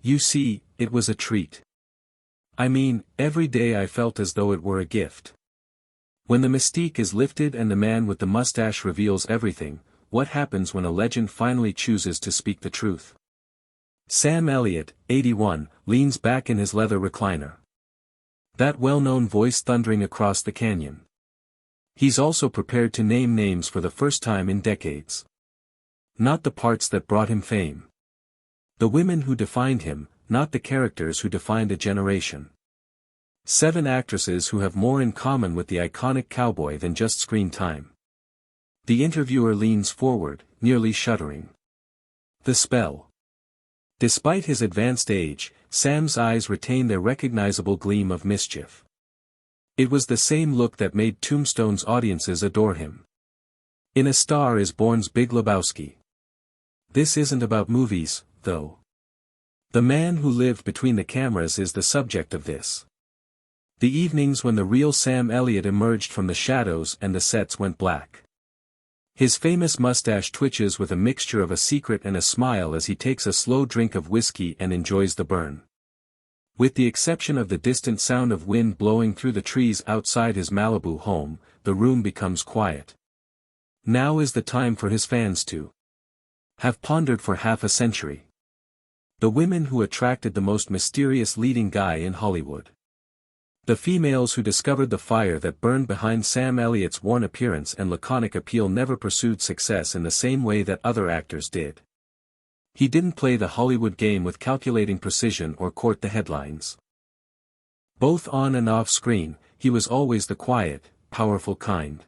You see, it was a treat. I mean, every day I felt as though it were a gift. When the mystique is lifted and the man with the mustache reveals everything, what happens when a legend finally chooses to speak the truth? Sam Elliott, 81, leans back in his leather recliner. That well-known voice thundering across the canyon. He's also prepared to name names for the first time in decades. Not the parts that brought him fame. The women who defined him, not the characters who defined a generation. 7 actresses who have more in common with the iconic cowboy than just screen time. The interviewer leans forward, nearly shuddering. The spell. Despite his advanced age, Sam's eyes retain their recognizable gleam of mischief. It was the same look that made Tombstone's audiences adore him. In A Star Is Born's Big Lebowski. This isn't about movies, though. The man who lived between the cameras is the subject of this. The evenings when the real Sam Elliott emerged from the shadows and the sets went black. His famous mustache twitches with a mixture of a secret and a smile as he takes a slow drink of whiskey and enjoys the burn. With the exception of the distant sound of wind blowing through the trees outside his Malibu home, the room becomes quiet. Now is the time for his fans to have pondered for half a century. The women who attracted the most mysterious leading guy in Hollywood. The females who discovered the fire that burned behind Sam Elliott's worn appearance and laconic appeal never pursued success in the same way that other actors did. He didn't play the Hollywood game with calculating precision or court the headlines. Both on and off screen, he was always the quiet, powerful kind.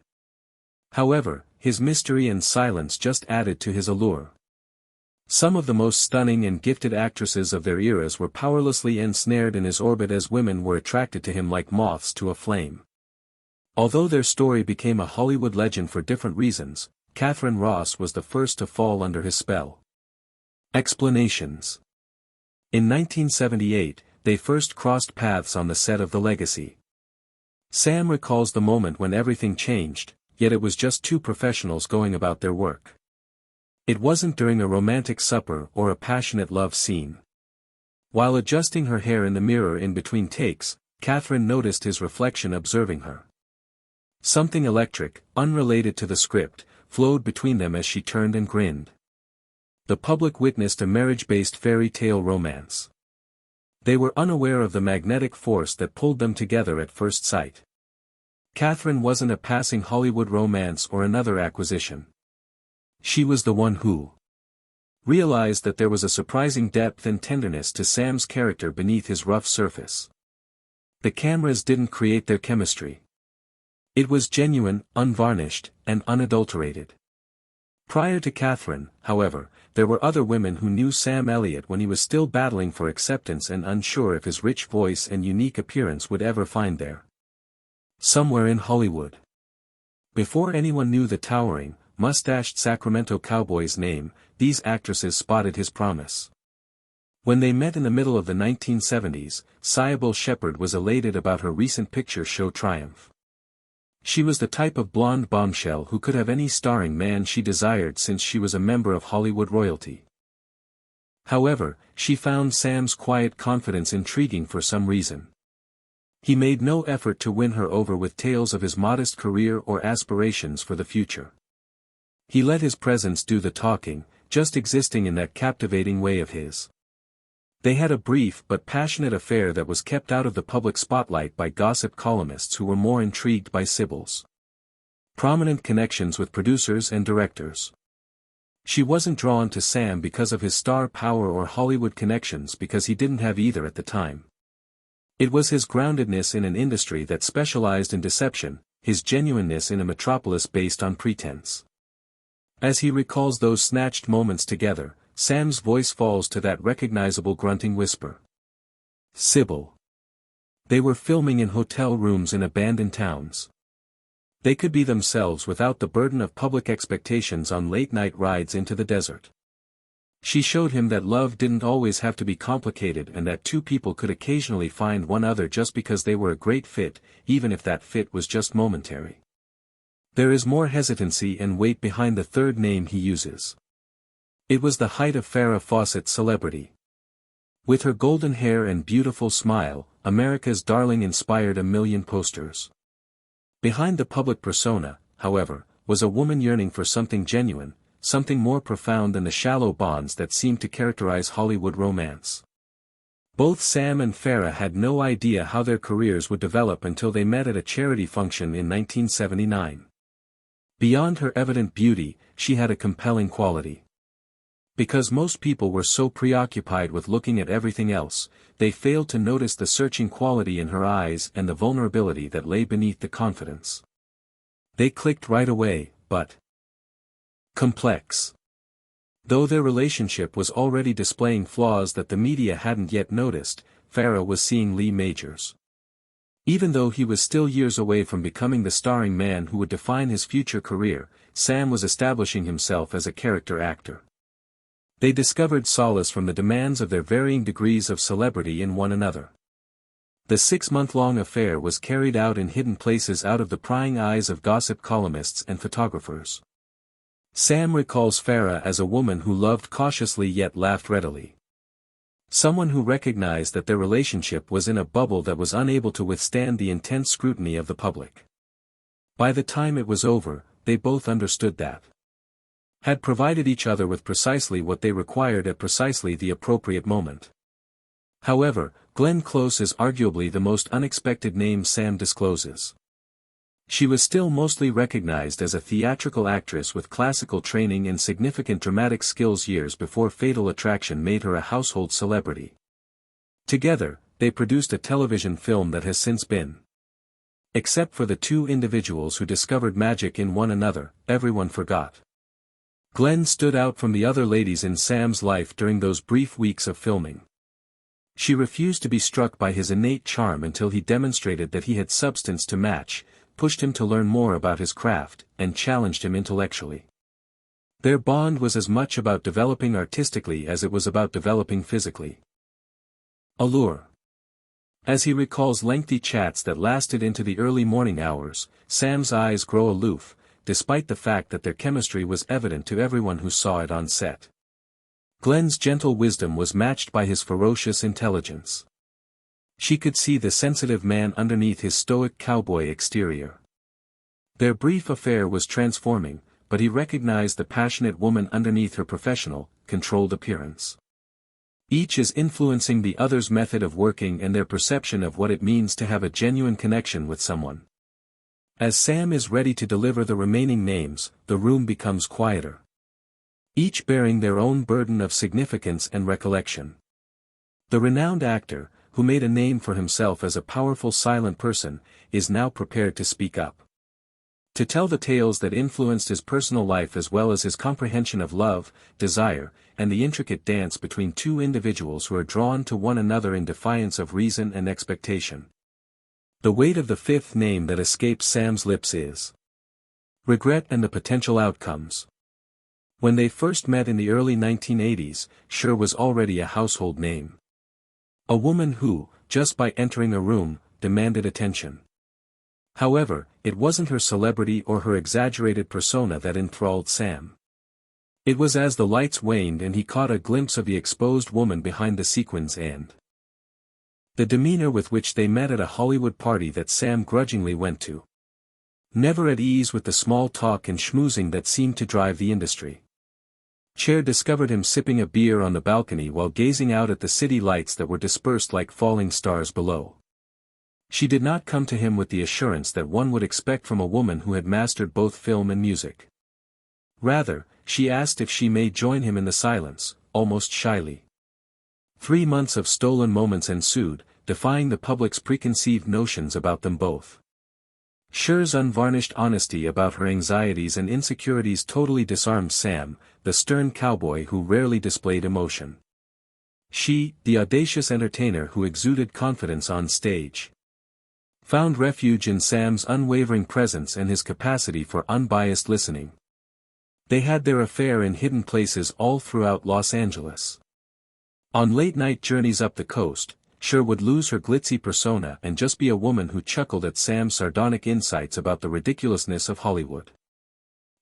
However, his mystery and silence just added to his allure. Some of the most stunning and gifted actresses of their eras were powerlessly ensnared in his orbit as women were attracted to him like moths to a flame. Although their story became a Hollywood legend for different reasons, Katharine Ross was the first to fall under his spell. Explanations. In 1978, they first crossed paths on the set of The Legacy. Sam recalls the moment when everything changed, yet it was just 2 professionals going about their work. It wasn't during a romantic supper or a passionate love scene. While adjusting her hair in the mirror in between takes, Katharine noticed his reflection observing her. Something electric, unrelated to the script, flowed between them as she turned and grinned. The public witnessed a marriage-based fairy tale romance. They were unaware of the magnetic force that pulled them together at first sight. Katharine wasn't a passing Hollywood romance or another acquisition. She was the one who realized that there was a surprising depth and tenderness to Sam's character beneath his rough surface. The cameras didn't create their chemistry. It was genuine, unvarnished, and unadulterated. Prior to Katharine, however, there were other women who knew Sam Elliott when he was still battling for acceptance and unsure if his rich voice and unique appearance would ever find there somewhere in Hollywood. Before anyone knew the towering, mustached Sacramento cowboy's name, these actresses spotted his promise. When they met in the middle of the 1970s, Sybille Shepherd was elated about her recent picture show triumph. She was the type of blonde bombshell who could have any starring man she desired since she was a member of Hollywood royalty. However, she found Sam's quiet confidence intriguing for some reason. He made no effort to win her over with tales of his modest career or aspirations for the future. He let his presence do the talking, just existing in that captivating way of his. They had a brief but passionate affair that was kept out of the public spotlight by gossip columnists who were more intrigued by Sybille's prominent connections with producers and directors. She wasn't drawn to Sam because of his star power or Hollywood connections because he didn't have either at the time. It was his groundedness in an industry that specialized in deception, his genuineness in a metropolis based on pretense. As he recalls those snatched moments together, Sam's voice falls to that recognizable grunting whisper. Sybille. They were filming in hotel rooms in abandoned towns. They could be themselves without the burden of public expectations on late-night rides into the desert. She showed him that love didn't always have to be complicated and that 2 people could occasionally find one other just because they were a great fit, even if that fit was just momentary. There is more hesitancy and weight behind the third name he uses. It was the height of Farah Fawcett's celebrity. With her golden hair and beautiful smile, America's darling inspired a million posters. Behind the public persona, however, was a woman yearning for something genuine, something more profound than the shallow bonds that seemed to characterize Hollywood romance. Both Sam and Farah had no idea how their careers would develop until they met at a charity function in 1979. Beyond her evident beauty, she had a compelling quality. Because most people were so preoccupied with looking at everything else, they failed to notice the searching quality in her eyes and the vulnerability that lay beneath the confidence. They clicked right away, but complex. Though their relationship was already displaying flaws that the media hadn't yet noticed, Farah was seeing Lee Majors. Even though he was still years away from becoming the starring man who would define his future career, Sam was establishing himself as a character actor. They discovered solace from the demands of their varying degrees of celebrity in one another. The 6-month-long affair was carried out in hidden places out of the prying eyes of gossip columnists and photographers. Sam recalls Farah as a woman who loved cautiously yet laughed readily. Someone who recognized that their relationship was in a bubble that was unable to withstand the intense scrutiny of the public. By the time it was over, they both understood that. Had provided each other with precisely what they required at precisely the appropriate moment. However, Glenn Close is arguably the most unexpected name Sam discloses. She was still mostly recognized as a theatrical actress with classical training and significant dramatic skills years before Fatal Attraction made her a household celebrity. Together, they produced a television film that has since been. Except for the two individuals who discovered magic in one another, everyone forgot. Glenn stood out from the other ladies in Sam's life during those brief weeks of filming. She refused to be struck by his innate charm until he demonstrated that he had substance to match, pushed him to learn more about his craft, and challenged him intellectually. Their bond was as much about developing artistically as it was about developing physically. Allure. As he recalls lengthy chats that lasted into the early morning hours, Sam's eyes grow aloof, despite the fact that their chemistry was evident to everyone who saw it on set. Glenn's gentle wisdom was matched by his ferocious intelligence. She could see the sensitive man underneath his stoic cowboy exterior. Their brief affair was transforming, but he recognized the passionate woman underneath her professional, controlled appearance. Each is influencing the other's method of working and their perception of what it means to have a genuine connection with someone. As Sam is ready to deliver the remaining names, the room becomes quieter. Each bearing their own burden of significance and recollection. The renowned actor, who made a name for himself as a powerful silent person, is now prepared to speak up. To tell the tales that influenced his personal life as well as his comprehension of love, desire, and the intricate dance between two individuals who are drawn to one another in defiance of reason and expectation. The weight of the fifth name that escapes Sam's lips is regret and the potential outcomes. When they first met in the early 1980s, Cher was already a household name. A woman who, just by entering a room, demanded attention. However, it wasn't her celebrity or her exaggerated persona that enthralled Sam. It was as the lights waned and he caught a glimpse of the exposed woman behind the sequins and the demeanor with which they met at a Hollywood party that Sam grudgingly went to. Never at ease with the small talk and schmoozing that seemed to drive the industry. Cher discovered him sipping a beer on the balcony while gazing out at the city lights that were dispersed like falling stars below. She did not come to him with the assurance that one would expect from a woman who had mastered both film and music. Rather, she asked if she may join him in the silence, almost shyly. 3 months of stolen moments ensued, defying the public's preconceived notions about them both. Cher's unvarnished honesty about her anxieties and insecurities totally disarmed Sam, the stern cowboy who rarely displayed emotion. She, the audacious entertainer who exuded confidence on stage, found refuge in Sam's unwavering presence and his capacity for unbiased listening. They had their affair in hidden places all throughout Los Angeles. On late-night journeys up the coast, Cher would lose her glitzy persona and just be a woman who chuckled at Sam's sardonic insights about the ridiculousness of Hollywood.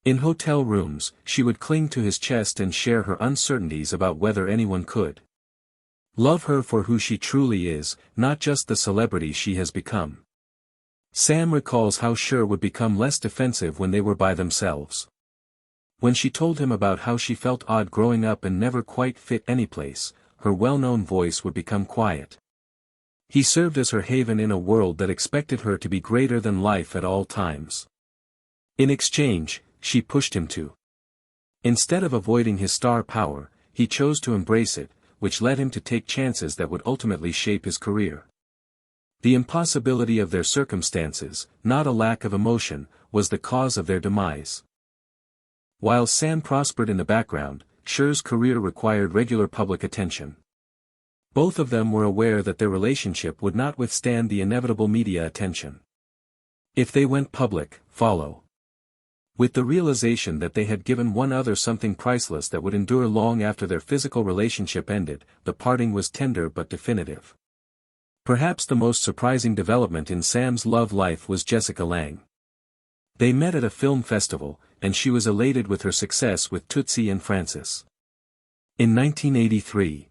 In hotel rooms, she would cling to his chest and share her uncertainties about whether anyone could Love her for who she truly is, not just the celebrity she has become. Sam recalls how Cher would become less defensive when they were by themselves. When she told him about how she felt odd growing up and never quite fit anyplace, her well-known voice would become quiet. He served as her haven in a world that expected her to be greater than life at all times. In exchange, she pushed him to. Instead of avoiding his star power, he chose to embrace it, which led him to take chances that would ultimately shape his career. The impossibility of their circumstances, not a lack of emotion, was the cause of their demise. While Sam prospered in the background, Cher's career required regular public attention. Both of them were aware that their relationship would not withstand the inevitable media attention. If they went public, follow. With the realization that they had given one other something priceless that would endure long after their physical relationship ended, the parting was tender but definitive. Perhaps the most surprising development in Sam's love life was Jessica Lange. They met at a film festival, and she was elated with her success with Tootsie and Francis. In 1983,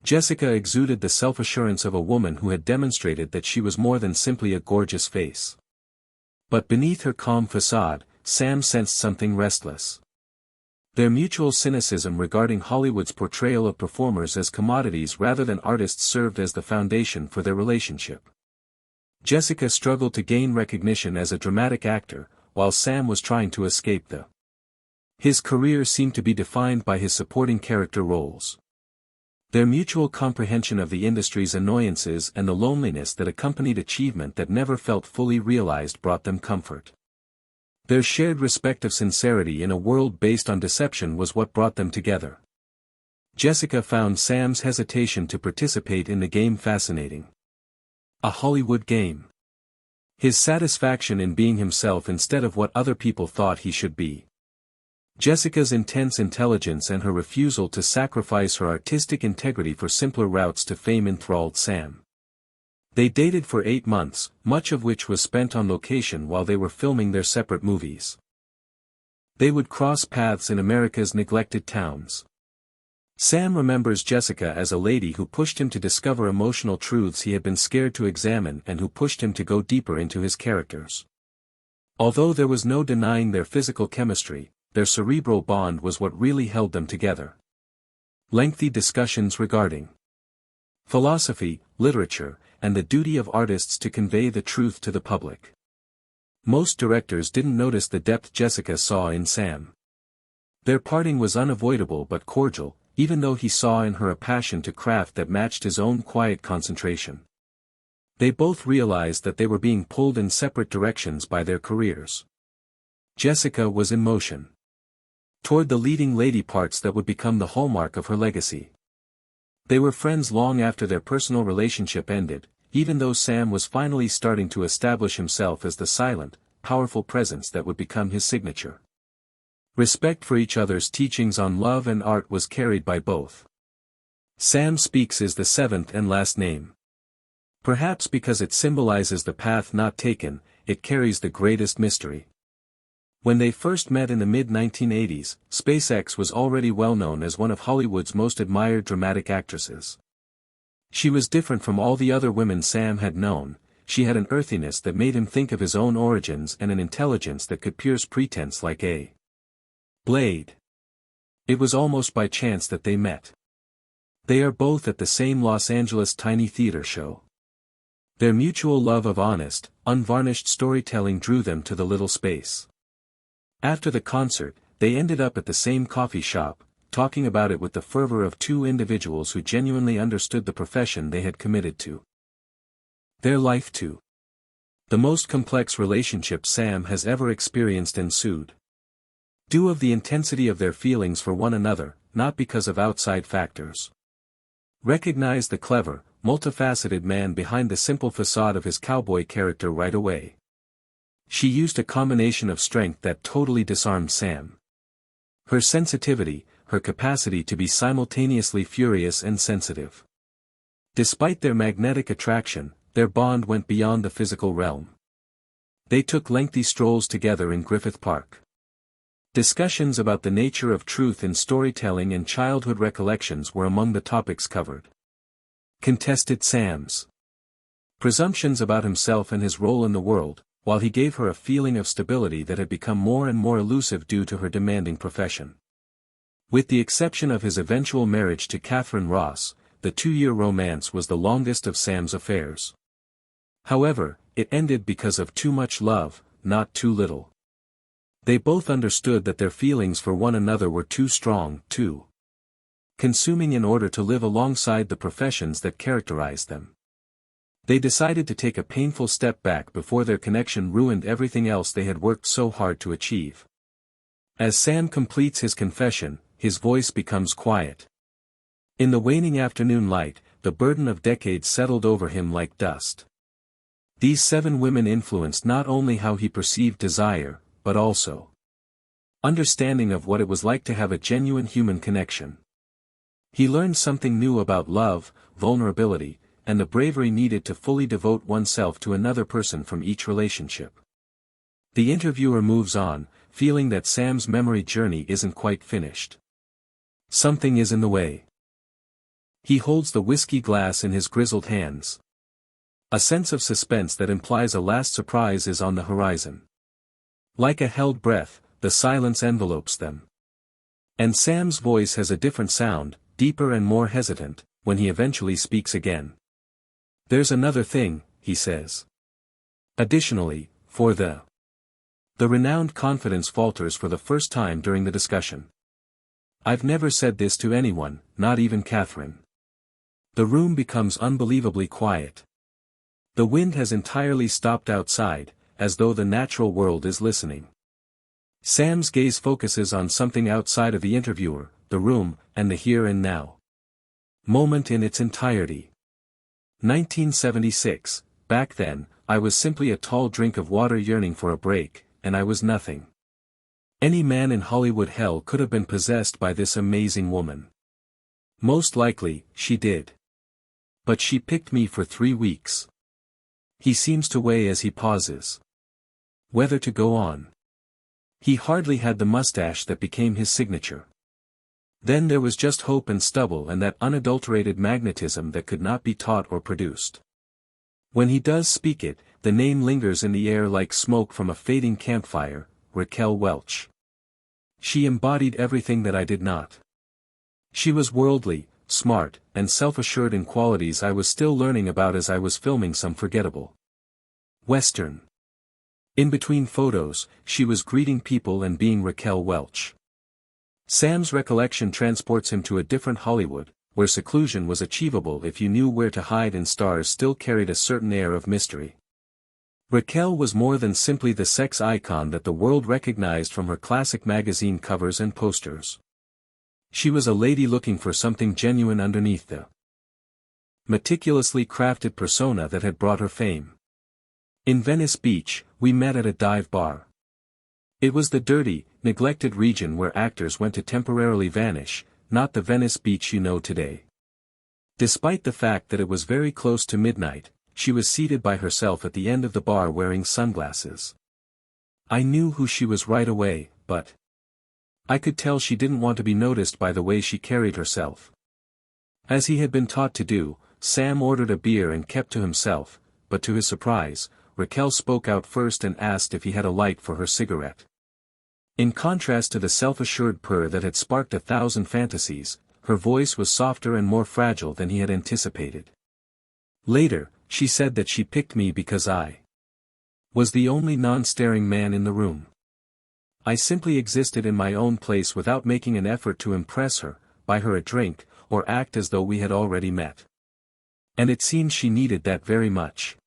Jessica exuded the self-assurance of a woman who had demonstrated that she was more than simply a gorgeous face. But beneath her calm facade, Sam sensed something restless. Their mutual cynicism regarding Hollywood's portrayal of performers as commodities rather than artists served as the foundation for their relationship. Jessica struggled to gain recognition as a dramatic actor, while Sam was trying to escape the. His career seemed to be defined by his supporting character roles. Their mutual comprehension of the industry's annoyances and the loneliness that accompanied achievement that never felt fully realized brought them comfort. Their shared respect of sincerity in a world based on deception was what brought them together. Jessica found Sam's hesitation to participate in the game fascinating. A Hollywood game. His satisfaction in being himself instead of what other people thought he should be. Jessica's intense intelligence and her refusal to sacrifice her artistic integrity for simpler routes to fame enthralled Sam. They dated for 8 months, much of which was spent on location while they were filming their separate movies. They would cross paths in America's neglected towns. Sam remembers Jessica as a lady who pushed him to discover emotional truths he had been scared to examine and who pushed him to go deeper into his characters. Although there was no denying their physical chemistry, their cerebral bond was what really held them together. Lengthy discussions regarding philosophy, literature, and the duty of artists to convey the truth to the public. Most directors didn't notice the depth Jessica saw in Sam. Their parting was unavoidable but cordial, even though he saw in her a passion to craft that matched his own quiet concentration. They both realized that they were being pulled in separate directions by their careers. Jessica was in motion toward the leading lady parts that would become the hallmark of her legacy. They were friends long after their personal relationship ended, even though Sam was finally starting to establish himself as the silent, powerful presence that would become his signature. Respect for each other's teachings on love and art was carried by both. Sam Speaks is the seventh and last name. Perhaps because it symbolizes the path not taken, it carries the greatest mystery. When they first met in the mid-1980s, SpaceX was already well known as one of Hollywood's most admired dramatic actresses. She was different from all the other women Sam had known. She had an earthiness that made him think of his own origins and an intelligence that could pierce pretense like a blade. It was almost by chance that they met. They are both at the same Los Angeles Tiny Theater show. Their mutual love of honest, unvarnished storytelling drew them to the little space. After the concert, they ended up at the same coffee shop, talking about it with the fervor of two individuals who genuinely understood the profession they had committed to. Their life too. The most complex relationship Sam has ever experienced ensued. Due of the intensity of their feelings for one another, not because of outside factors. Recognize the clever, multifaceted man behind the simple facade of his cowboy character right away. She used a combination of strength that totally disarmed Sam. Her sensitivity, her capacity to be simultaneously furious and sensitive. Despite their magnetic attraction, their bond went beyond the physical realm. They took lengthy strolls together in Griffith Park. Discussions about the nature of truth in storytelling and childhood recollections were among the topics covered. contested Sam's presumptions about himself and his role in the world, while he gave her a feeling of stability that had become more and more elusive due to her demanding profession. With the exception of his eventual marriage to Catherine Ross, the 2-year romance was the longest of Sam's affairs. However, it ended because of too much love, not too little. They both understood that their feelings for one another were too strong, too consuming in order to live alongside the professions that characterized them. They decided to take a painful step back before their connection ruined everything else they had worked so hard to achieve. As Sam completes his confession, his voice becomes quiet. In the waning afternoon light, the burden of decades settled over him like dust. These 7 women influenced not only how he perceived desire, but also understanding of what it was like to have a genuine human connection. He learned something new about love, vulnerability, and the bravery needed to fully devote oneself to another person from each relationship. The interviewer moves on, feeling that Sam's memory journey isn't quite finished. Something is in the way. He holds the whiskey glass in his grizzled hands. A sense of suspense that implies a last surprise is on the horizon. Like a held breath, the silence envelopes them. And Sam's voice has a different sound, deeper and more hesitant, when he eventually speaks again. "There's another thing," he says. Additionally, for the renowned confidence falters for the first time during the discussion. "I've never said this to anyone, not even Catherine." The room becomes unbelievably quiet. The wind has entirely stopped outside, as though the natural world is listening. Sam's gaze focuses on something outside of the interviewer, the room, and the here and now. Moment in its entirety. 1976, back then, I was simply a tall drink of water yearning for a break, and I was nothing. Any man in Hollywood hell could have been possessed by this amazing woman. Most likely, she did. But she picked me for 3 weeks. He seems to weigh as he pauses. Whether to go on. He hardly had the mustache that became his signature. Then there was just hope and stubble and that unadulterated magnetism that could not be taught or produced. When he does speak it, the name lingers in the air like smoke from a fading campfire, Raquel Welch. She embodied everything that I did not. She was worldly, smart, and self-assured in qualities I was still learning about as I was filming some forgettable Western. In between photos, she was greeting people and being Raquel Welch. Sam's recollection transports him to a different Hollywood, where seclusion was achievable if you knew where to hide and stars still carried a certain air of mystery. Raquel was more than simply the sex icon that the world recognized from her classic magazine covers and posters. She was a lady looking for something genuine underneath the meticulously crafted persona that had brought her fame. In Venice Beach, we met at a dive bar. It was the dirty, neglected region where actors went to temporarily vanish, not the Venice Beach you know today. Despite the fact that it was very close to midnight, she was seated by herself at the end of the bar wearing sunglasses. I knew who she was right away, but I could tell she didn't want to be noticed by the way she carried herself. As he had been taught to do, Sam ordered a beer and kept to himself, but to his surprise, Raquel spoke out first and asked if he had a light for her cigarette. In contrast to the self-assured purr that had sparked 1,000 fantasies, her voice was softer and more fragile than he had anticipated. Later, she said that she picked me because I was the only non-staring man in the room. I simply existed in my own place without making an effort to impress her, buy her a drink, or act as though we had already met. And it seemed she needed that very much.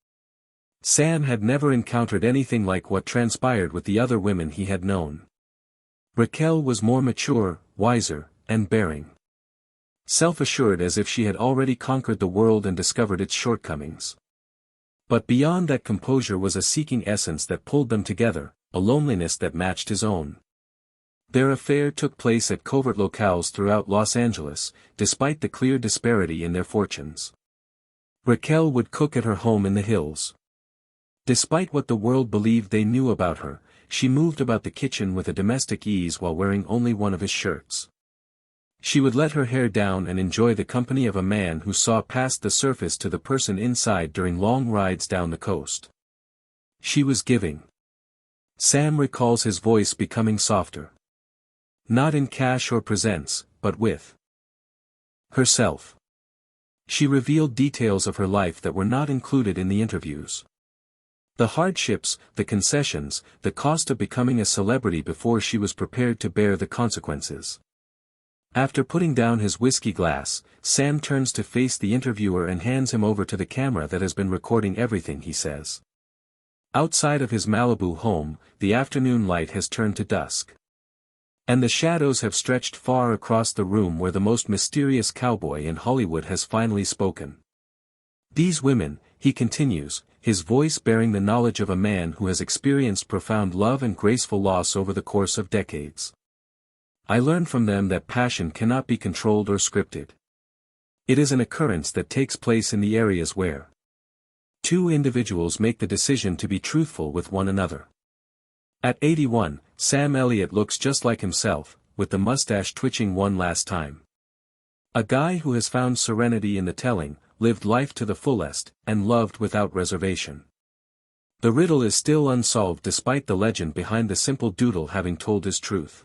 Sam had never encountered anything like what transpired with the other women he had known. Raquel was more mature, wiser, and bearing. Self-assured as if she had already conquered the world and discovered its shortcomings. But beyond that composure was a seeking essence that pulled them together, a loneliness that matched his own. Their affair took place at covert locales throughout Los Angeles, despite the clear disparity in their fortunes. Raquel would cook at her home in the hills. Despite what the world believed they knew about her, she moved about the kitchen with a domestic ease while wearing only one of his shirts. She would let her hair down and enjoy the company of a man who saw past the surface to the person inside during long rides down the coast. She was giving. Sam recalls his voice becoming softer. Not in cash or presents, but with herself. She revealed details of her life that were not included in the interviews. The hardships, the concessions, the cost of becoming a celebrity before she was prepared to bear the consequences. After putting down his whiskey glass, Sam turns to face the interviewer and hands him over to the camera that has been recording everything he says. Outside of his Malibu home, the afternoon light has turned to dusk. And the shadows have stretched far across the room where the most mysterious cowboy in Hollywood has finally spoken. These women, he continues, his voice bearing the knowledge of a man who has experienced profound love and graceful loss over the course of decades. I learned from them that passion cannot be controlled or scripted. It is an occurrence that takes place in the areas where two individuals make the decision to be truthful with one another. At 81, Sam Elliott looks just like himself, with the mustache twitching one last time. A guy who has found serenity in the telling, lived life to the fullest, and loved without reservation. The riddle is still unsolved despite the legend behind the simple doodle having told his truth.